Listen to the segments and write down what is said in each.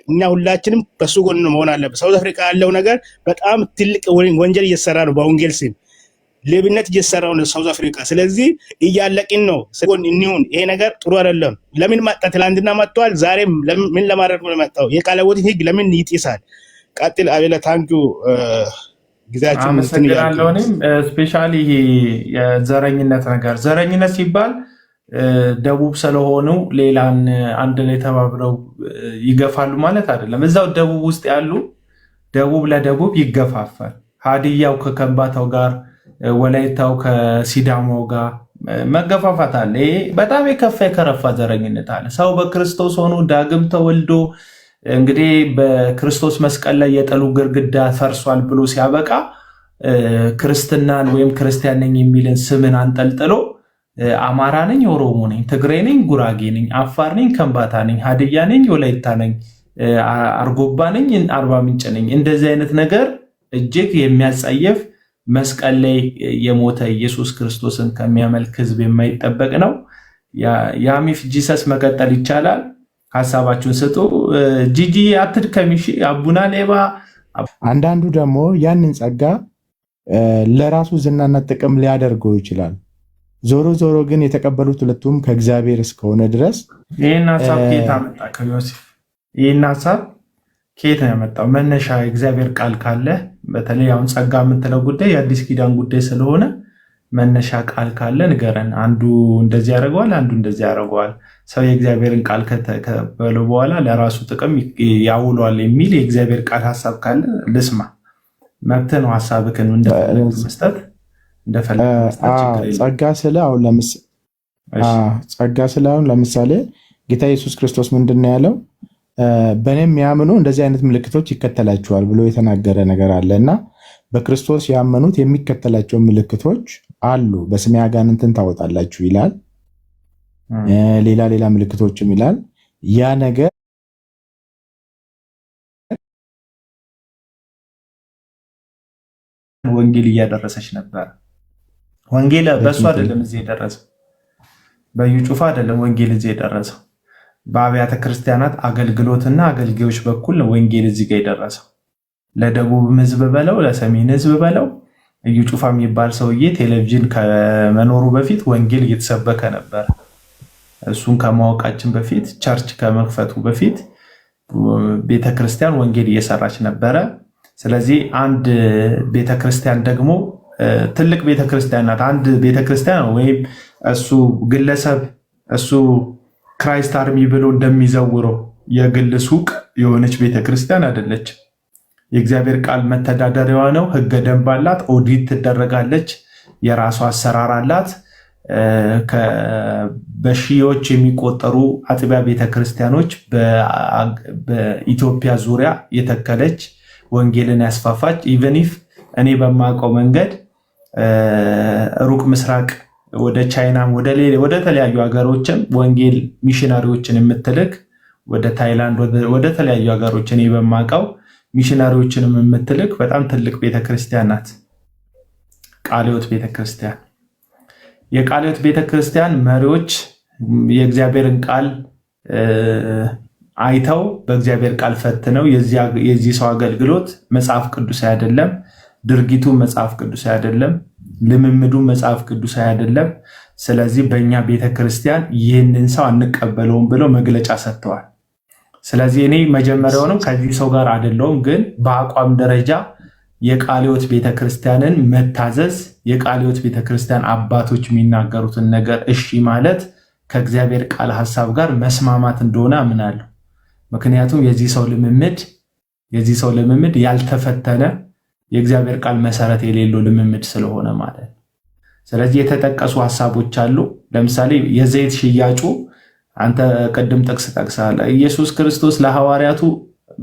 እኛ ሁላችንም በሱ ጎን መሆን አለበት። ሳውዝ አፍሪካ ያለው ነገር በጣም ትልቅ ወንጀል እየሰራ ነው። በወንጌል ስም ሌብነት እየሰራ ነው ሳውዝ አፍሪካ። ስለዚህ እያለቅን ነው። ሰጎን እንሁን። ይሄ ነገር ጥሩ አይደለም። ለምን መጣ? ትላንትና መጥቷል። ዛሬ ምን ለማድረግ ነው የመጣው? የቃለወትን ህግ ለምን ይጥሳል? ቀጥል አቤላ። ታንኪዩ ጊዜያችን አመሰግናለሁ። እኔም ስፔሻሊ ይሄ የዘረኝነት ነገር ዘረኝነት ሲባል ደቡብ ስለሆኑ ሌላን አንድ ላይ ተባብረው ይገፋሉ ማለት አይደለም። እዛው ደቡብ ውስጥ ያሉ ደቡብ ለደቡብ ይገፋፋል። ሀዲያው ከከምባታው ጋር፣ ወላይታው ከሲዳማው ጋር መገፋፋት አለ። ይሄ በጣም የከፋ የከረፋ ዘረኝነት አለ። ሰው በክርስቶስ ሆኖ ዳግም ተወልዶ እንግዲህ በክርስቶስ መስቀል ላይ የጥሉ ግርግዳ ፈርሷል ብሎ ሲያበቃ ክርስትናን ወይም ክርስቲያን ነኝ የሚልን ስምን አንጠልጥሎ አማራ ነኝ፣ ኦሮሞ ነኝ፣ ትግሬ ነኝ፣ ጉራጌ ነኝ፣ አፋር ነኝ፣ ከምባታ ነኝ፣ ሀዲያ ነኝ፣ ወላይታ ነኝ፣ አርጎባ ነኝ፣ አርባ ምንጭ ነኝ፣ እንደዚህ አይነት ነገር እጅግ የሚያጸየፍ መስቀል ላይ የሞተ ኢየሱስ ክርስቶስን ከሚያመልክ ህዝብ የማይጠበቅ ነው። የአሚፍ ጂሰስ መቀጠል ይቻላል። ሀሳባችሁን ስጡ። ጂጂ አትድከሚሽ፣ አቡና ሌባ። አንዳንዱ ደግሞ ያንን ጸጋ ለራሱ ዝናና ጥቅም ሊያደርገው ይችላል። ዞሮ ዞሮ ግን የተቀበሉት ሁለቱም ከእግዚአብሔር እስከሆነ ድረስ ይህን ሀሳብ ከየት አመጣ? ከዮሴፍ ይህን ሀሳብ ከየት ነው ያመጣው? መነሻ የእግዚአብሔር ቃል ካለ በተለይ አሁን ጸጋ የምትለው ጉዳይ የአዲስ ኪዳን ጉዳይ ስለሆነ መነሻ ቃል ካለ ንገረን። አንዱ እንደዚህ ያደርገዋል፣ አንዱ እንደዚህ ያደርገዋል። ሰው የእግዚአብሔርን ቃል ከተቀበለ በኋላ ለራሱ ጥቅም ያውሏል የሚል የእግዚአብሔር ቃል ሀሳብ ካለ ልስማ። መብትህ ነው ሀሳብህን እንደፈለግ መስጠት ጸጋ ስለ አሁን ለምሳሌ ጌታ ኢየሱስ ክርስቶስ ምንድን ነው ያለው? በእኔ የሚያምኑ እንደዚህ አይነት ምልክቶች ይከተላቸዋል ብሎ የተናገረ ነገር አለ እና በክርስቶስ ያመኑት የሚከተላቸው ምልክቶች አሉ። በስሜ አጋንንትን ታወጣላችሁ ይላል። ሌላ ምልክቶችም ይላል። ያ ነገር ወንጌል እያደረሰች ነበር። ወንጌል በእሱ አይደለም እዚህ የደረሰው፣ በዩ ጩፋ አይደለም ወንጌል እዚህ የደረሰው። በአብያተ ክርስቲያናት አገልግሎትና አገልጋዮች በኩል ወንጌል እዚህ ጋር የደረሰው። ለደቡብም ህዝብ በለው ለሰሜን ህዝብ በለው እዩ ጩፋ የሚባል ሰውዬ ቴሌቪዥን ከመኖሩ በፊት ወንጌል እየተሰበከ ነበር። እሱን ከማወቃችን በፊት ቸርች ከመክፈቱ በፊት ቤተክርስቲያን ወንጌል እየሰራች ነበረ። ስለዚህ አንድ ቤተክርስቲያን ደግሞ ትልቅ ቤተክርስቲያን ናት። አንድ ቤተክርስቲያን ወይም እሱ ግለሰብ እሱ ክራይስት አርሚ ብሎ እንደሚዘውረው የግል ሱቅ የሆነች ቤተክርስቲያን አይደለች። የእግዚአብሔር ቃል መተዳደሪያዋ ነው። ህገ ደንብ አላት። ኦዲት ትደረጋለች። የራሷ አሰራር አላት። በሺዎች የሚቆጠሩ አጥቢያ ቤተክርስቲያኖች በኢትዮጵያ ዙሪያ የተከለች ወንጌልን ያስፋፋች ኢቨን ኢፍ እኔ በማውቀው መንገድ ሩቅ ምስራቅ ወደ ቻይናም ወደ ተለያዩ ሀገሮችም ወንጌል ሚሽነሪዎችን የምትልክ ወደ ታይላንድ ወደ ተለያዩ ሀገሮች እኔ በማውቀው ሚሽነሪዎችንም የምትልክ በጣም ትልቅ ቤተክርስቲያን ናት ቃለ ሕይወት ቤተክርስቲያን። የቃለ ሕይወት ቤተክርስቲያን መሪዎች የእግዚአብሔርን ቃል አይተው በእግዚአብሔር ቃል ፈትነው የዚህ ሰው አገልግሎት መጽሐፍ ቅዱሳዊ አይደለም፣ ድርጊቱ መጽሐፍ ቅዱሳዊ አይደለም፣ ልምምዱ መጽሐፍ ቅዱሳዊ አይደለም፣ ስለዚህ በእኛ ቤተክርስቲያን ይህንን ሰው አንቀበለውም ብለው መግለጫ ሰጥተዋል። ስለዚህ እኔ መጀመሪያውንም ከዚህ ሰው ጋር አይደለሁም፣ ግን በአቋም ደረጃ የቃለ ሕይወት ቤተክርስቲያንን መታዘዝ፣ የቃለ ሕይወት ቤተክርስቲያን አባቶች የሚናገሩትን ነገር እሺ ማለት ከእግዚአብሔር ቃል ሐሳብ ጋር መስማማት እንደሆነ አምናለሁ። ምክንያቱም የዚህ ሰው ልምምድ ያልተፈተነ የእግዚአብሔር ቃል መሰረት የሌለው ልምምድ ስለሆነ ማለት ነው። ስለዚህ የተጠቀሱ ሐሳቦች አሉ። ለምሳሌ የዘይት ሽያጩ አንተ ቅድም ጥቅስ ጠቅሳለ። ኢየሱስ ክርስቶስ ለሐዋርያቱ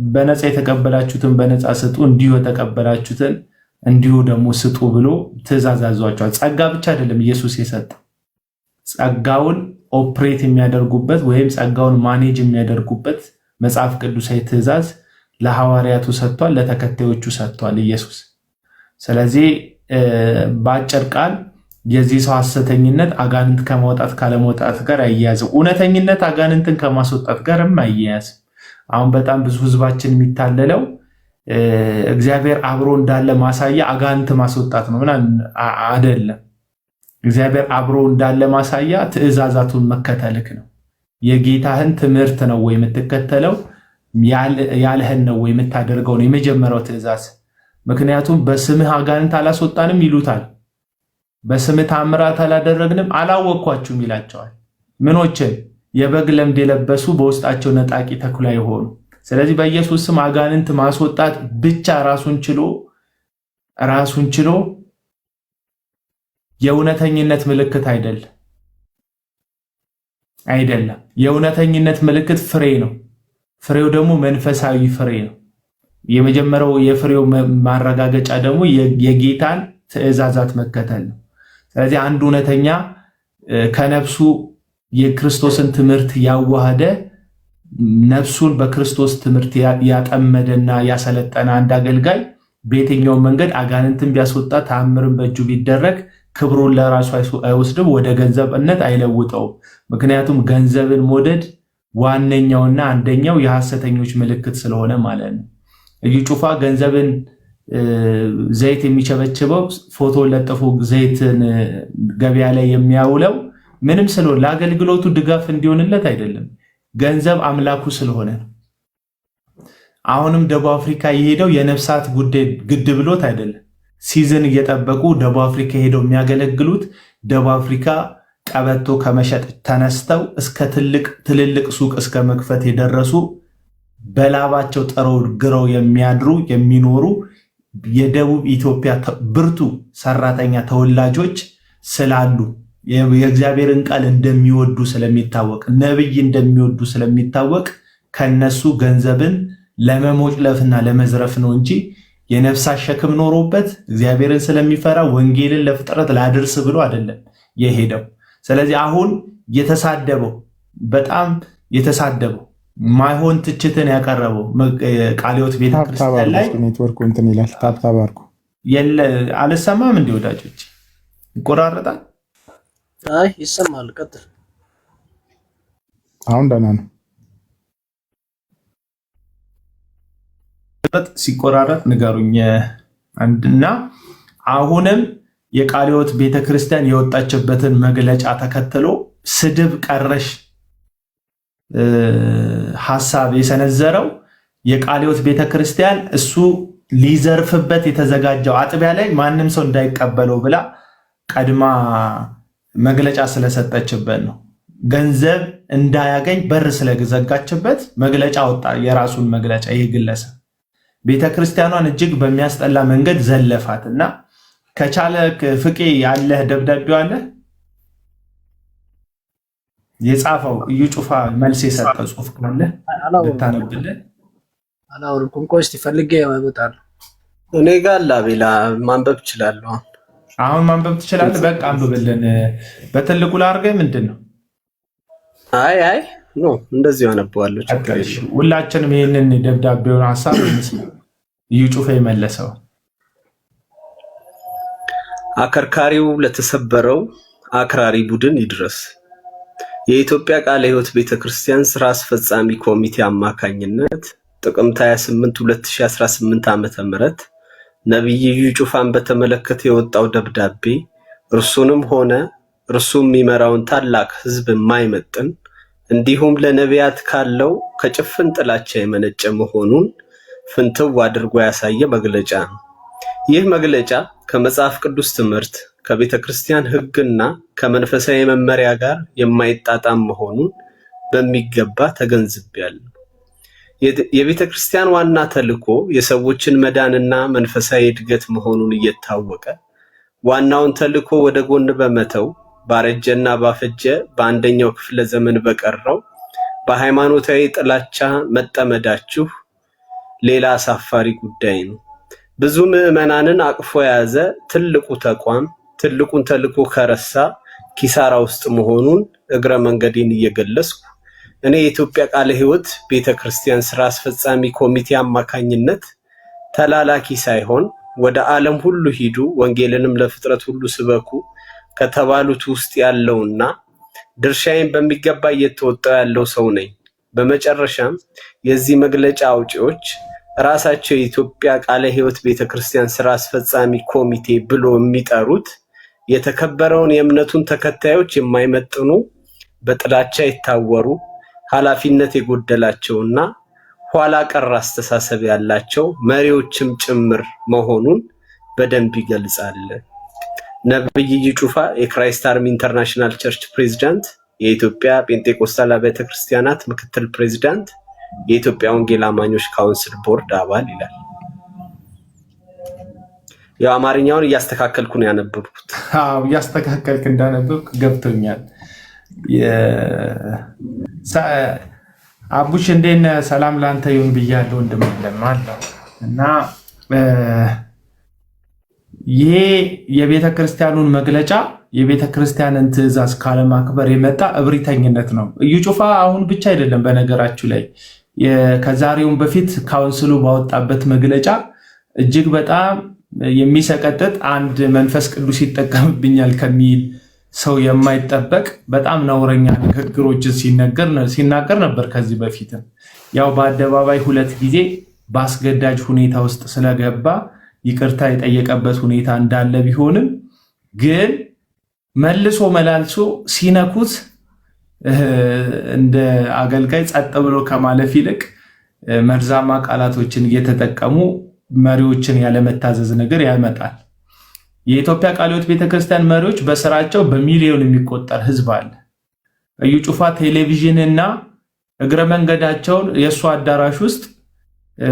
በነፃ የተቀበላችሁትን በነፃ ስጡ፣ እንዲሁ የተቀበላችሁትን እንዲሁ ደግሞ ስጡ ብሎ ትእዛዝ አዟቸዋል። ጸጋ ብቻ አይደለም ኢየሱስ የሰጠው፣ ጸጋውን ኦፕሬት የሚያደርጉበት ወይም ጸጋውን ማኔጅ የሚያደርጉበት መጽሐፍ ቅዱሳዊ ትእዛዝ ለሐዋርያቱ ሰጥቷል፣ ለተከታዮቹ ሰጥቷል ኢየሱስ። ስለዚህ በአጭር ቃል የዚህ ሰው ሐሰተኝነት አጋንንት ከማውጣት ካለመውጣት ጋር አያያዝም። እውነተኝነት አጋንንትን ከማስወጣት ጋርም አያያዝም። አሁን በጣም ብዙ ህዝባችን የሚታለለው እግዚአብሔር አብሮ እንዳለ ማሳያ አጋንንት ማስወጣት ነው ምናምን አይደለም። እግዚአብሔር አብሮ እንዳለ ማሳያ ትእዛዛቱን መከተልክ ነው። የጌታህን ትምህርት ነው ወይ የምትከተለው? ያለህን ነው ወይ የምታደርገው ነው የመጀመሪያው ትእዛዝ። ምክንያቱም በስምህ አጋንንት አላስወጣንም ይሉታል፣ በስምህ ታምራት አላደረግንም አላወቅኳችሁም ይላቸዋል። ምኖችን? የበግ ለምድ የለበሱ በውስጣቸው ነጣቂ ተኩላ የሆኑ። ስለዚህ በኢየሱስ ስም አጋንንት ማስወጣት ብቻ ራሱን ችሎ የእውነተኝነት ምልክት አይደለም። የእውነተኝነት ምልክት ፍሬ ነው። ፍሬው ደግሞ መንፈሳዊ ፍሬ ነው። የመጀመሪያው የፍሬው ማረጋገጫ ደግሞ የጌታን ትእዛዛት መከተል ነው። ስለዚህ አንድ እውነተኛ ከነፍሱ የክርስቶስን ትምህርት ያዋሃደ ነፍሱን በክርስቶስ ትምህርት ያጠመደና ያሰለጠነ አንድ አገልጋይ በየትኛው መንገድ አጋንንትን ቢያስወጣ ተአምርን በእጁ ቢደረግ ክብሩን ለራሱ አይወስድም፣ ወደ ገንዘብነት አይለውጠውም። ምክንያቱም ገንዘብን መውደድ ዋነኛውና አንደኛው የሐሰተኞች ምልክት ስለሆነ ማለት ነው። እዩ ጩፋ ገንዘብን ዘይት የሚቸበችበው ፎቶ ለጥፎ ዘይትን ገበያ ላይ የሚያውለው ምንም ስለሆነ ለአገልግሎቱ ድጋፍ እንዲሆንለት አይደለም፣ ገንዘብ አምላኩ ስለሆነ ነው። አሁንም ደቡብ አፍሪካ የሄደው የነፍሳት ጉዳይ ግድ ብሎት አይደለም። ሲዝን እየጠበቁ ደቡብ አፍሪካ ሄደው የሚያገለግሉት ደቡብ አፍሪካ ቀበቶ ከመሸጥ ተነስተው እስከ ትልልቅ ሱቅ እስከ መክፈት የደረሱ በላባቸው ጥረው ግረው የሚኖሩ የደቡብ ኢትዮጵያ ብርቱ ሰራተኛ ተወላጆች ስላሉ የእግዚአብሔርን ቃል እንደሚወዱ ስለሚታወቅ ነብይ እንደሚወዱ ስለሚታወቅ ከነሱ ገንዘብን ለመሞጭለፍና ለመዝረፍ ነው እንጂ የነፍሳት ሸክም ኖሮበት እግዚአብሔርን ስለሚፈራ ወንጌልን ለፍጥረት ላድርስ ብሎ አይደለም የሄደው። ስለዚህ አሁን በጣም የተሳደበው ማይሆን ትችትን ያቀረበው ቃለ ሕይወት ቤተክርስቲያን ላይ ኔትወርኩ እንትን ይላል። ታብታብ አድርጉ። አልሰማም እንዴ ወዳጆች? ይቆራረጣል? አይ ይሰማል። ቀጥል። አሁን ደህና ነው። ሲቆራረጥ ንገሩኝ። አንድና አሁንም የቃለ ሕይወት ቤተክርስቲያን የወጣችበትን መግለጫ ተከትሎ ስድብ ቀረሽ ሐሳብ የሰነዘረው የቃለ ሕይወት ቤተክርስቲያን እሱ ሊዘርፍበት የተዘጋጀው አጥቢያ ላይ ማንም ሰው እንዳይቀበለው ብላ ቀድማ መግለጫ ስለሰጠችበት ነው። ገንዘብ እንዳያገኝ በር ስለዘጋችበት መግለጫ ወጣ። የራሱን መግለጫ ይህ ግለሰብ ቤተክርስቲያኗን እጅግ በሚያስጠላ መንገድ ዘለፋትና ከቻለ ፍቄ ያለህ ደብዳቤው አለ የጻፈው እዩ ጩፋ መልስ የሰጠ ጽሁፍ ካለ ልታነብልን። አላወርኩም። ቆይ እስቲ ፈልጌ ያመጣል። እኔ ጋር ላቤላ ማንበብ እችላለሁ። አሁን ማንበብ ትችላለህ? በቃ አንብብልን። በትልቁ ላድርገህ ምንድን ነው? አይ ኖ እንደዚህ አነባዋለሁ። ሁላችንም ይህንን ደብዳቤውን ሐሳብ እንስማ። እዩ ጩፋ የመለሰው አከርካሪው ለተሰበረው አክራሪ ቡድን ይድረስ። የኢትዮጵያ ቃለ ሕይወት ቤተክርስቲያን ስራ አስፈጻሚ ኮሚቴ አማካኝነት ጥቅምት 28 2018 ዓ.ም ነብይ እዩ ጩፋን በተመለከተ የወጣው ደብዳቤ እርሱንም ሆነ እርሱ የሚመራውን ታላቅ ህዝብ የማይመጥን እንዲሁም ለነቢያት ካለው ከጭፍን ጥላቻ የመነጨ መሆኑን ፍንትው አድርጎ ያሳየ መግለጫ ነው። ይህ መግለጫ ከመጽሐፍ ቅዱስ ትምህርት፣ ከቤተ ክርስቲያን ሕግና ከመንፈሳዊ መመሪያ ጋር የማይጣጣም መሆኑን በሚገባ ተገንዝቤያለሁ። የቤተ ክርስቲያን ዋና ተልእኮ የሰዎችን መዳንና መንፈሳዊ እድገት መሆኑን እየታወቀ ዋናውን ተልእኮ ወደ ጎን በመተው ባረጀና ባፈጀ በአንደኛው ክፍለ ዘመን በቀረው በሃይማኖታዊ ጥላቻ መጠመዳችሁ ሌላ አሳፋሪ ጉዳይ ነው። ብዙ ምዕመናንን አቅፎ የያዘ ትልቁ ተቋም ትልቁን ተልእኮ ከረሳ ኪሳራ ውስጥ መሆኑን እግረ መንገዴን እየገለጽኩ እኔ የኢትዮጵያ ቃለ ሕይወት ቤተክርስቲያን ስራ አስፈጻሚ ኮሚቴ አማካኝነት ተላላኪ ሳይሆን ወደ ዓለም ሁሉ ሂዱ ወንጌልንም ለፍጥረት ሁሉ ስበኩ ከተባሉት ውስጥ ያለውና ድርሻዬን በሚገባ እየተወጣው ያለው ሰው ነኝ። በመጨረሻም የዚህ መግለጫ አውጪዎች ራሳቸው የኢትዮጵያ ቃለ ሕይወት ቤተክርስቲያን ስራ አስፈጻሚ ኮሚቴ ብሎ የሚጠሩት የተከበረውን የእምነቱን ተከታዮች የማይመጥኑ በጥላቻ የታወሩ ኃላፊነት የጎደላቸውና ኋላ ቀር አስተሳሰብ ያላቸው መሪዎችም ጭምር መሆኑን በደንብ ይገልጻል። ነብይ ኢዩ ጩፋ የክራይስት አርሚ ኢንተርናሽናል ቸርች ፕሬዝዳንት፣ የኢትዮጵያ ጴንጤቆስታል አብያተ ክርስቲያናት ምክትል ፕሬዝዳንት፣ የኢትዮጵያ ወንጌል አማኞች ካውንስል ቦርድ አባል ይላል። ያው አማርኛውን እያስተካከልኩ ነው ያነበብኩት። አዎ እያስተካከልክ እንዳነበብክ ገብቶኛል። አቡሽ እንዴት ነህ? ሰላም ላንተ ይሁን ብያለሁ። ወንድምለም አለው እና ይሄ የቤተ ክርስቲያኑን መግለጫ የቤተ ክርስቲያንን ትእዛዝ ካለማክበር የመጣ እብሪተኝነት ነው። ኢዩ ጩፋ አሁን ብቻ አይደለም፣ በነገራችሁ ላይ ከዛሬውም በፊት ካውንስሉ ባወጣበት መግለጫ እጅግ በጣም የሚሰቀጥጥ አንድ መንፈስ ቅዱስ ይጠቀምብኛል ከሚል ሰው የማይጠበቅ በጣም ነውረኛ ንግግሮችን ሲናገር ነበር። ከዚህ በፊትም ያው በአደባባይ 2 ጊዜ በአስገዳጅ ሁኔታ ውስጥ ስለገባ ይቅርታ የጠየቀበት ሁኔታ እንዳለ ቢሆንም ግን መልሶ መላልሶ ሲነኩት እንደ አገልጋይ ጸጥ ብሎ ከማለፍ ይልቅ መርዛማ ቃላቶችን እየተጠቀሙ መሪዎችን ያለመታዘዝ ነገር ያመጣል። የኢትዮጵያ ቃለ ሕይወት ቤተክርስቲያን መሪዎች በስራቸው በሚሊዮን የሚቆጠር ህዝብ አለ። ኢዩ ጩፋ ቴሌቪዥንና እግረ መንገዳቸውን የእሱ አዳራሽ ውስጥ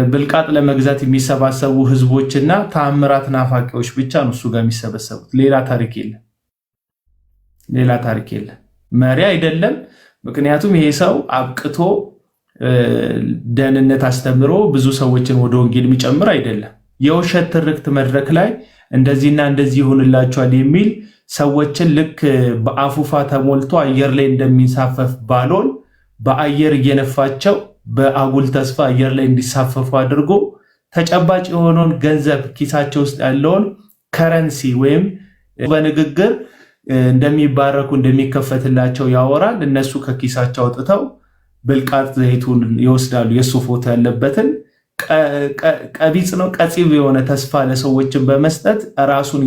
ብልቃጥ ለመግዛት የሚሰባሰቡ ህዝቦችና ተአምራት ናፋቂዎች ብቻ ነው እሱ ጋር የሚሰበሰቡት። ሌላ ታሪክ የለም። መሪ አይደለም። ምክንያቱም ይሄ ሰው አብቅቶ ደህንነት አስተምሮ ብዙ ሰዎችን ወደ ወንጌል የሚጨምር አይደለም። የውሸት ትርክት መድረክ ላይ እንደዚህና እንደዚህ ይሆንላቸዋል የሚል ሰዎችን ልክ በአፉፋ ተሞልቶ አየር ላይ እንደሚንሳፈፍ ባሎን በአየር እየነፋቸው በአጉል ተስፋ አየር ላይ እንዲሳፈፉ አድርጎ ተጨባጭ የሆነውን ገንዘብ ኪሳቸው ውስጥ ያለውን ከረንሲ ወይም በንግግር እንደሚባረኩ እንደሚከፈትላቸው ያወራል። እነሱ ከኪሳቸው አውጥተው ብልቃጥ ዘይቱን ይወስዳሉ። የሱ ፎቶ ያለበትን ቀቢጽ ነው ቀጺብ የሆነ ተስፋ ለሰዎችን በመስጠት ራሱን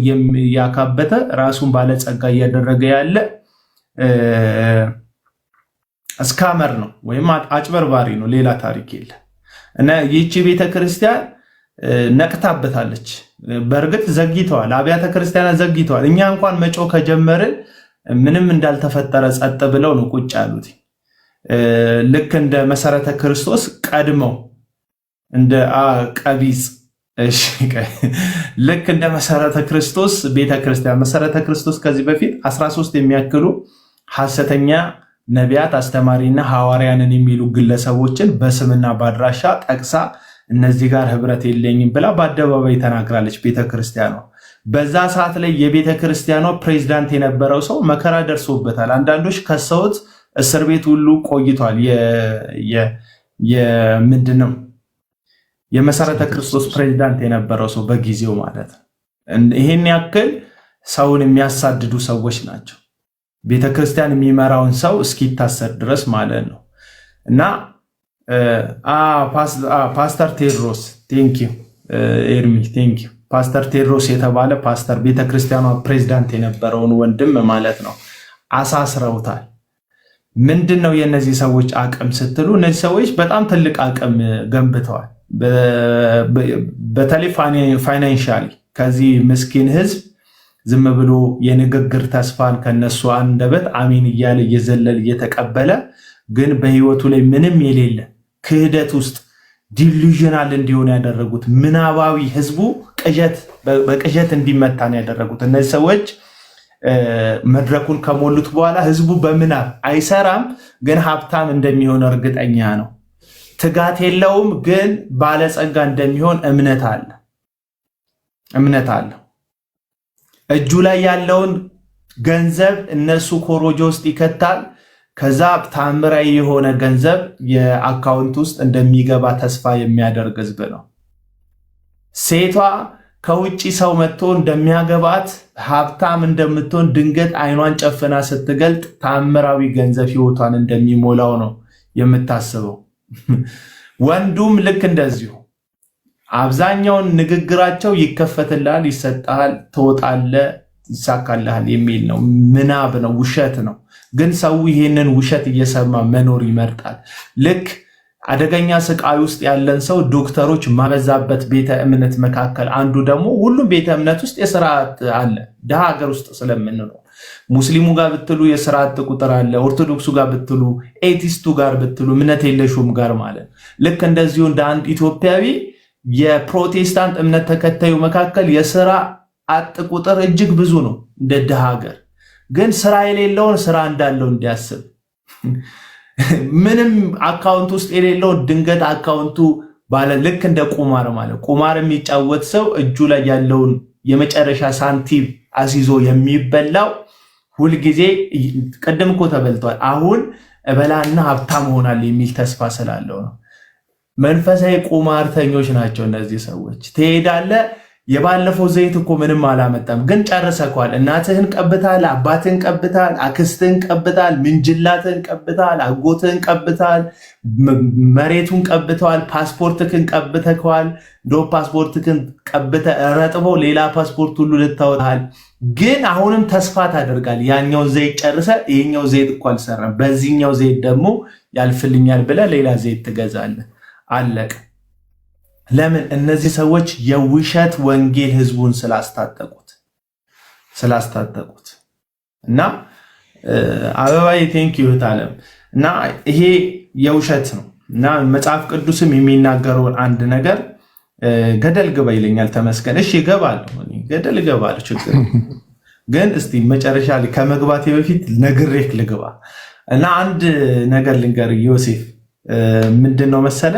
ያካበተ ራሱን ባለጸጋ እያደረገ ያለ እስካመር ነው ወይም አጭበርባሪ ነው። ሌላ ታሪክ የለ እና ይህቺ ቤተክርስቲያን ነቅታበታለች። በእርግጥ ዘግይተዋል፣ አብያተ ክርስቲያናት ዘግይተዋል። እኛ እንኳን መጮ ከጀመርን ምንም እንዳልተፈጠረ ጸጥ ብለው ነው ቁጭ ያሉት። ልክ እንደ መሰረተ ክርስቶስ ቀድመው እንደ ቀቢጽ ልክ እንደ መሰረተ ክርስቶስ ቤተክርስቲያን መሰረተ ክርስቶስ ከዚህ በፊት 13 የሚያክሉ ሐሰተኛ ነቢያት አስተማሪና ሐዋርያንን የሚሉ ግለሰቦችን በስምና ባድራሻ ጠቅሳ እነዚህ ጋር ህብረት የለኝም ብላ በአደባባይ ተናግራለች ቤተክርስቲያኗ። በዛ ሰዓት ላይ የቤተክርስቲያኗ ፕሬዝዳንት የነበረው ሰው መከራ ደርሶበታል። አንዳንዶች ከሰውት እስር ቤት ሁሉ ቆይቷል። ምንድነው የመሰረተ ክርስቶስ ፕሬዝዳንት የነበረው ሰው በጊዜው ማለት ነው። ይሄን ያክል ሰውን የሚያሳድዱ ሰዎች ናቸው። ቤተክርስቲያን የሚመራውን ሰው እስኪታሰር ድረስ ማለት ነው። እና ፓስተር ቴድሮስ ቴንኪው ኤርሚ ቴንኪው ፓስተር ቴድሮስ የተባለ ፓስተር ቤተክርስቲያኗ ፕሬዝዳንት የነበረውን ወንድም ማለት ነው አሳስረውታል። ምንድነው የነዚህ ሰዎች አቅም ስትሉ፣ እነዚህ ሰዎች በጣም ትልቅ አቅም ገንብተዋል። በተለይ ፋይናንሻሊ ከዚህ ምስኪን ህዝብ ዝም ብሎ የንግግር ተስፋን ከነሱ አንደበት አሚን እያለ እየዘለል እየተቀበለ ግን በህይወቱ ላይ ምንም የሌለ ክህደት ውስጥ ዲሉዥናል እንዲሆን ያደረጉት ምናባዊ ህዝቡ በቅዠት እንዲመታ ነው ያደረጉት። እነዚህ ሰዎች መድረኩን ከሞሉት በኋላ ህዝቡ በምናብ አይሰራም፣ ግን ሀብታም እንደሚሆን እርግጠኛ ነው። ትጋት የለውም፣ ግን ባለጸጋ እንደሚሆን እምነት አለ። እጁ ላይ ያለውን ገንዘብ እነሱ ኮሮጆ ውስጥ ይከታል። ከዛ ታምራዊ የሆነ ገንዘብ የአካውንት ውስጥ እንደሚገባ ተስፋ የሚያደርግ ህዝብ ነው። ሴቷ ከውጪ ሰው መጥቶ እንደሚያገባት ሀብታም እንደምትሆን ድንገት አይኗን ጨፍና ስትገልጥ ታምራዊ ገንዘብ ህይወቷን እንደሚሞላው ነው የምታስበው። ወንዱም ልክ እንደዚሁ አብዛኛውን ንግግራቸው ይከፈትልሃል፣ ይሰጣል፣ ትወጣለህ፣ ይሳካልሃል የሚል ነው። ምናብ ነው፣ ውሸት ነው። ግን ሰው ይሄንን ውሸት እየሰማ መኖር ይመርጣል። ልክ አደገኛ ስቃይ ውስጥ ያለን ሰው ዶክተሮች ማበዛበት ቤተ እምነት መካከል አንዱ ደግሞ ሁሉም ቤተ እምነት ውስጥ የስራ አጥ አለ። ድሃ ሀገር ውስጥ ስለምንኖር ሙስሊሙ ጋር ብትሉ የስራ አጥ ቁጥር አለ። ኦርቶዶክሱ ጋር ብትሉ፣ ኤቲስቱ ጋር ብትሉ፣ እምነት የለሹም ጋር ማለት ልክ እንደዚሁ እንደ አንድ ኢትዮጵያዊ የፕሮቴስታንት እምነት ተከታዩ መካከል የስራ አጥ ቁጥር እጅግ ብዙ ነው። እንደ ድሃ ሀገር ግን ስራ የሌለውን ስራ እንዳለው እንዲያስብ ምንም አካውንት ውስጥ የሌለው ድንገት አካውንቱ ባለ ልክ እንደ ቁማር ማለት ቁማር የሚጫወት ሰው እጁ ላይ ያለውን የመጨረሻ ሳንቲም አሲዞ የሚበላው ሁልጊዜ ቀደም እኮ ተበልቷል፣ አሁን እበላና ሀብታም ሆናል የሚል ተስፋ ስላለው ነው። መንፈሳዊ ቁማርተኞች ናቸው እነዚህ ሰዎች። ትሄዳለህ፣ የባለፈው ዘይት እኮ ምንም አላመጣም፣ ግን ጨርሰኳል። እናትህን ቀብታል፣ አባትህን ቀብታል፣ አክስትህን ቀብታል፣ ምንጅላትህን ቀብታል፣ አጎትህን ቀብታል፣ መሬቱን ቀብተዋል፣ ፓስፖርትህን ቀብተከዋል። ዶ ፓስፖርትህን ቀብተህ ረጥበው ሌላ ፓስፖርት ሁሉ ልታወጣል። ግን አሁንም ተስፋ ታደርጋል። ያኛው ዘይት ጨርሰ ይሄኛው ዘይት እኮ አልሰራም፣ በዚህኛው ዘይት ደግሞ ያልፍልኛል ብለህ ሌላ ዘይት ትገዛለህ። አለቀ። ለምን? እነዚህ ሰዎች የውሸት ወንጌል ህዝቡን ስላስታጠቁት እና አበባዬ ቴንክ ዩ ታለም እና ይሄ የውሸት ነው እና መጽሐፍ ቅዱስም የሚናገረውን አንድ ነገር ገደል ግባ ይለኛል። ተመስገን። እሺ እገባለሁ፣ ገደል እገባለሁ፣ ችግር ግን እስቲ መጨረሻ ላይ ከመግባቴ በፊት ነግሬክ ልግባ እና አንድ ነገር ልንገር ዮሴፍ። ምንድነው መሰለ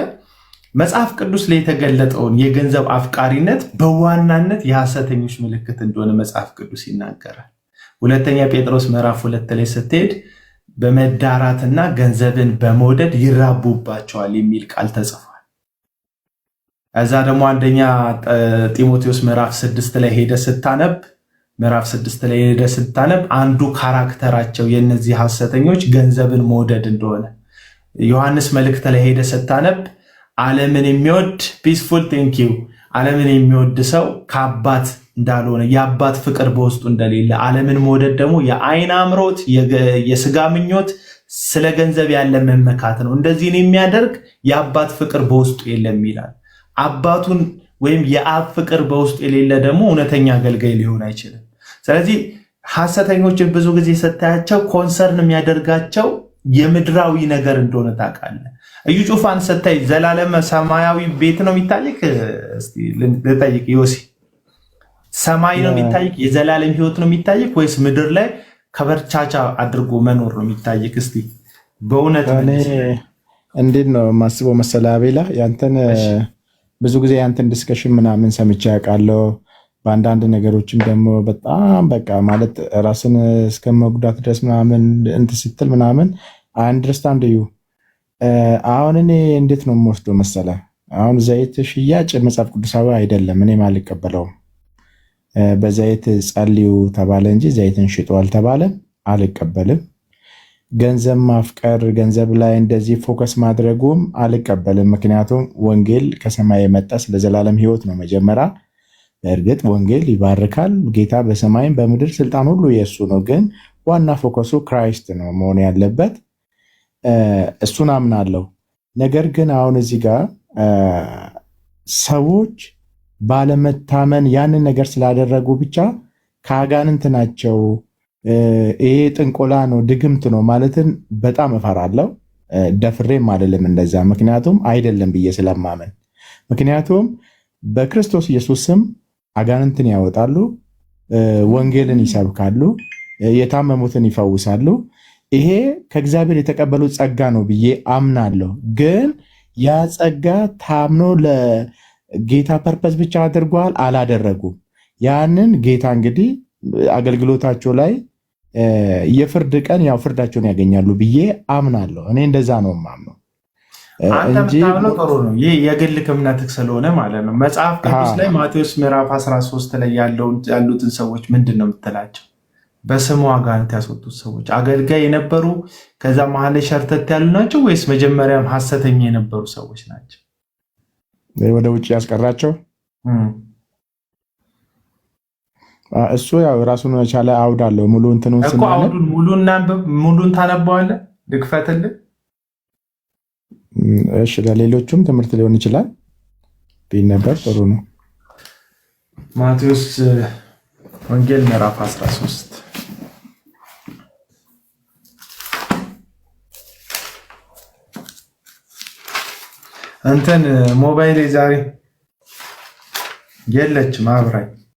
መጽሐፍ ቅዱስ ላይ የተገለጠውን የገንዘብ አፍቃሪነት በዋናነት የሐሰተኞች ምልክት እንደሆነ መጽሐፍ ቅዱስ ይናገራል። ሁለተኛ ጴጥሮስ ምዕራፍ 2 ላይ ስትሄድ በመዳራትና ገንዘብን በመውደድ ይራቡባቸዋል የሚል ቃል ተጽፏል። እዛ ደግሞ አንደኛ ጢሞቴዎስ ምዕራፍ 6 ላይ ሄደ ስታነብ አንዱ ካራክተራቸው የነዚህ ሐሰተኞች ገንዘብን መውደድ እንደሆነ ዮሐንስ መልእክት ላይ ሄደ ስታነብ ዓለምን የሚወድ ፒስፉል ቴንክ ዩ ዓለምን የሚወድ ሰው ከአባት እንዳልሆነ የአባት ፍቅር በውስጡ እንደሌለ ዓለምን መውደድ ደግሞ የአይን አምሮት የስጋ ምኞት ስለ ገንዘብ ያለ መመካት ነው። እንደዚህን የሚያደርግ የአባት ፍቅር በውስጡ የለም ይላል። አባቱን ወይም የአብ ፍቅር በውስጡ የሌለ ደግሞ እውነተኛ አገልጋይ ሊሆን አይችልም። ስለዚህ ሐሰተኞችን ብዙ ጊዜ ስታያቸው ኮንሰርን የሚያደርጋቸው የምድራዊ ነገር እንደሆነ ታውቃለህ። እዩ ጩፋን ስታይ ዘላለም ሰማያዊ ቤት ነው የሚታይክ? እስቲ ልጠይቅ ዮሲ፣ ሰማይ ነው የሚታይክ? የዘላለም ህይወት ነው የሚታይክ ወይስ ምድር ላይ ከበርቻቻ አድርጎ መኖር ነው የሚታይክ? እስቲ በእውነት እንዴት ነው ማስበው መሰለህ አቤላ፣ ያንተን ብዙ ጊዜ ያንተን ዲስከሽን ምናምን ሰምቼ ያውቃለሁ። በአንዳንድ ነገሮችም ደግሞ በጣም በቃ ማለት ራስን እስከ መጉዳት ድረስ ምናምን እንትን ስትል ምናምን አንደርስታንድ ዩ። አሁን እኔ እንዴት ነው የምወስደው መሰለህ፣ አሁን ዘይት ሽያጭ መጽሐፍ ቅዱሳዊ አይደለም፣ እኔም አልቀበለውም። በዘይት ጸልዩ ተባለ እንጂ ዘይትን ሽጡ አልተባለም፣ አልቀበልም። ገንዘብ ማፍቀር፣ ገንዘብ ላይ እንደዚህ ፎከስ ማድረጉም አልቀበልም። ምክንያቱም ወንጌል ከሰማይ የመጣ ስለ ዘላለም ህይወት ነው መጀመሪያ። በእርግጥ ወንጌል ይባርካል። ጌታ በሰማይም በምድር ስልጣን ሁሉ የእሱ ነው። ግን ዋና ፎከሱ ክራይስት ነው መሆን ያለበት። እሱን አምናለሁ። ነገር ግን አሁን እዚህ ጋር ሰዎች ባለመታመን ያንን ነገር ስላደረጉ ብቻ ከአጋንንት ናቸው፣ ይሄ ጥንቆላ ነው፣ ድግምት ነው ማለትን በጣም እፈራለሁ። ደፍሬም አይደለም እንደዛ፣ ምክንያቱም አይደለም ብዬ ስለማመን። ምክንያቱም በክርስቶስ ኢየሱስ ስም አጋንንትን ያወጣሉ፣ ወንጌልን ይሰብካሉ፣ የታመሙትን ይፈውሳሉ። ይሄ ከእግዚአብሔር የተቀበሉት ጸጋ ነው ብዬ አምናለሁ። ግን ያ ጸጋ ታምኖ ለጌታ ፐርፐስ ብቻ አድርጓል አላደረጉም። ያንን ጌታ እንግዲህ አገልግሎታቸው ላይ የፍርድ ቀን ያው ፍርዳቸውን ያገኛሉ ብዬ አምናለሁ። እኔ እንደዛ ነው የማምነው እንጂ ጥሩ ነው። ይህ የግል እምነትህ ስለሆነ ማለት ነው። መጽሐፍ ቅዱስ ላይ ማቴዎስ ምዕራፍ 13 ላይ ያሉትን ሰዎች ምንድን ነው የምትላቸው? በስሙ አጋንንት ያስወጡት ሰዎች አገልጋይ የነበሩ ከዛ መሀል ላይ ሸርተት ያሉ ናቸው ወይስ መጀመሪያም ሐሰተኛ የነበሩ ሰዎች ናቸው? ወደ ውጭ ያስቀራቸው እሱ ያው ራሱን የቻለ አውድ አለው። ሙሉ እንትኑን እኮ አውዱን ሙሉን ታነባዋለህ? ልክፈትልህ? እሺ፣ ለሌሎቹም ትምህርት ሊሆን ይችላል ቢነበብ ጥሩ ነው። ማቴዎስ ወንጌል ምዕራፍ 13 እንትን ሞባይል ዛሬ የለችም አብራኝ